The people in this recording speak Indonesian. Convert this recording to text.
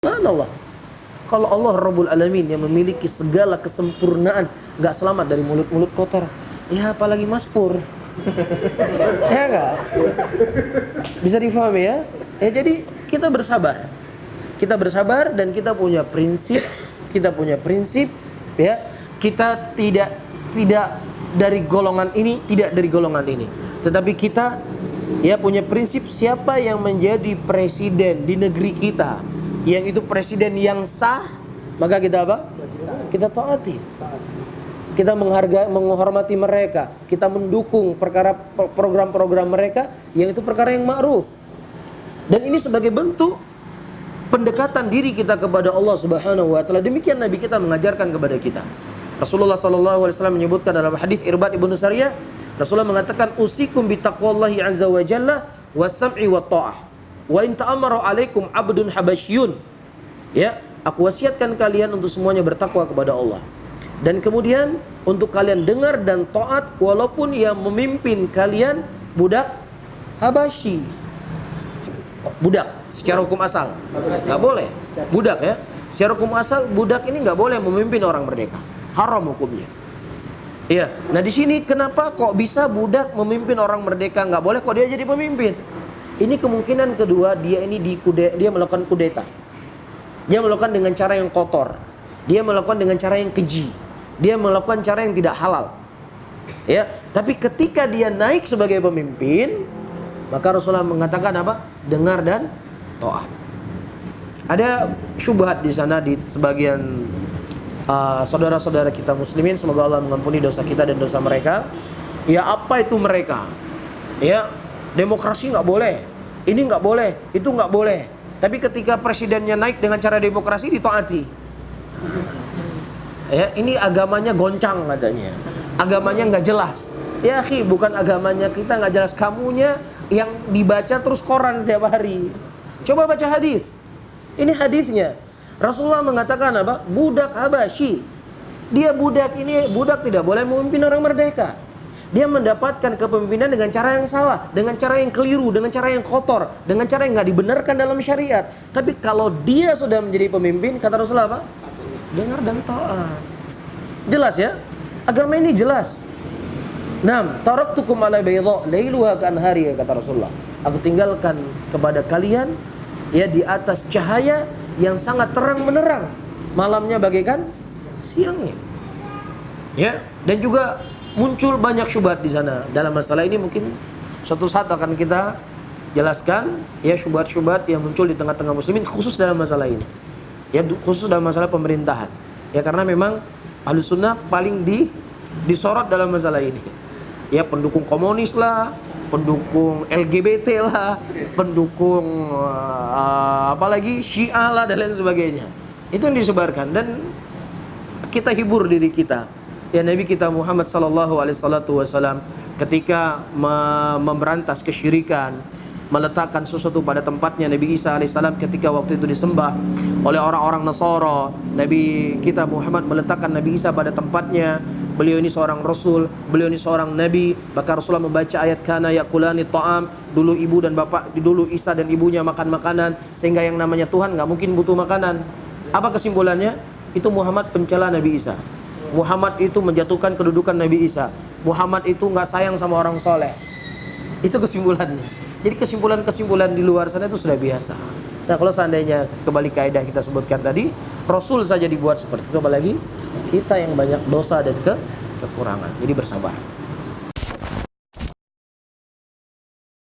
Subhanallah. Kalau Allah Rabbul Alamin yang memiliki segala kesempurnaan nggak selamat dari mulut-mulut kotor, ya apalagi Mas Pur. Ya nggak? Bisa difahami ya? Ya jadi kita bersabar. Kita bersabar dan kita punya prinsip. Kita punya prinsip ya. Kita tidak dari golongan ini, tidak dari golongan ini. Tetapi kita ya punya prinsip siapa yang menjadi presiden di negeri kita, yang itu presiden yang sah, maka kita apa? Kita taati. Kita menghargai, menghormati mereka. Kita mendukung perkara program-program mereka, yang itu perkara yang ma'ruf. Dan ini sebagai bentuk pendekatan diri kita kepada Allah Subhanahu wa taala. Demikian Nabi kita mengajarkan kepada kita. Rasulullah sallallahu alaihi wasallam menyebutkan dalam hadis Irbad ibnu Sariyah, Rasulullah mengatakan usikum bitaqwallahi azza wa jalla was-sam'i wat ta'ah. Wa in ta'amara 'alaikum 'abdun habasyun. Ya, aku wasiatkan kalian untuk semuanya bertakwa kepada Allah. Dan kemudian untuk kalian dengar dan taat walaupun yang memimpin kalian budak Habasyi. Budak secara hukum asal enggak boleh. Budak ya. Secara hukum asal budak ini enggak boleh memimpin orang merdeka. Haram hukumnya. Iya. Nah di sini kenapa kok bisa budak memimpin orang merdeka? Enggak boleh kok dia jadi pemimpin. Ini kemungkinan kedua, dia melakukan kudeta. Dia melakukan dengan cara yang kotor. Dia melakukan dengan cara yang keji. Dia melakukan cara yang tidak halal. Ya, tapi ketika dia naik sebagai pemimpin, maka Rasulullah mengatakan apa? Dengar dan taat. Ada syubhat di sana di sebagian saudara-saudara kita muslimin, semoga Allah mengampuni dosa kita dan dosa mereka. Ya, apa itu mereka? Ya, demokrasi nggak boleh, ini nggak boleh, itu nggak boleh. Tapi ketika presidennya naik dengan cara demokrasi ditaati. Ya, ini agamanya goncang katanya. Agamanya nggak jelas. Ya, akhi, bukan agamanya kita nggak jelas, kamunya yang dibaca terus koran setiap hari. Coba baca hadis. Ini hadisnya. Rasulullah mengatakan apa? Budak Habasyi. Dia budak ini, budak tidak boleh memimpin orang merdeka. Dia mendapatkan kepemimpinan dengan cara yang salah, dengan cara yang keliru, dengan cara yang kotor, dengan cara yang nggak dibenarkan dalam syariat. Tapi kalau dia sudah menjadi pemimpin, kata Rasulullah apa? Dengar dan taat. Jelas ya? Agama ini jelas. Nam, taraktukum ala baydha lailuha ka'anhariha, kata Rasulullah. Aku tinggalkan kepada kalian ya di atas cahaya yang sangat terang menerang, malamnya bagaikan siangnya. Ya, dan juga muncul banyak syubhat di sana dalam masalah ini. Mungkin suatu saat akan kita jelaskan ya syubhat-syubhat yang muncul di tengah-tengah muslimin khusus dalam masalah ini. Ya, khusus dalam masalah pemerintahan. Ya, karena memang Ahlus Sunnah paling disorot dalam masalah ini. Ya, pendukung komunis lah, pendukung LGBT lah, pendukung apalagi Syiah lah dan lain sebagainya. Itu yang disebarkan dan kita hibur diri kita. Ya, Nabi kita Muhammad sallallahu alaihi wasallam ketika memberantas kesyirikan, meletakkan sesuatu pada tempatnya. Nabi Isa alaihissalam ketika waktu itu disembah oleh orang-orang Nasara, Nabi kita Muhammad meletakkan Nabi Isa pada tempatnya. Beliau ini seorang Rasul, beliau ini seorang Nabi. Maka Rasulullah membaca ayat kana yakulani ta'am. Dulu ibu dan bapak, dulu Isa dan ibunya makan makanan, sehingga yang namanya Tuhan nggak mungkin butuh makanan. Apa kesimpulannya? Itu Muhammad pencela Nabi Isa. Muhammad itu menjatuhkan kedudukan Nabi Isa. Muhammad itu nggak sayang sama orang soleh. Itu kesimpulannya. Jadi kesimpulan-kesimpulan di luar sana itu sudah biasa. Nah, kalau seandainya kembali kaidah kita sebutkan tadi, Rasul saja dibuat seperti itu, apalagi kita yang banyak dosa dan kekurangan. Jadi bersabar.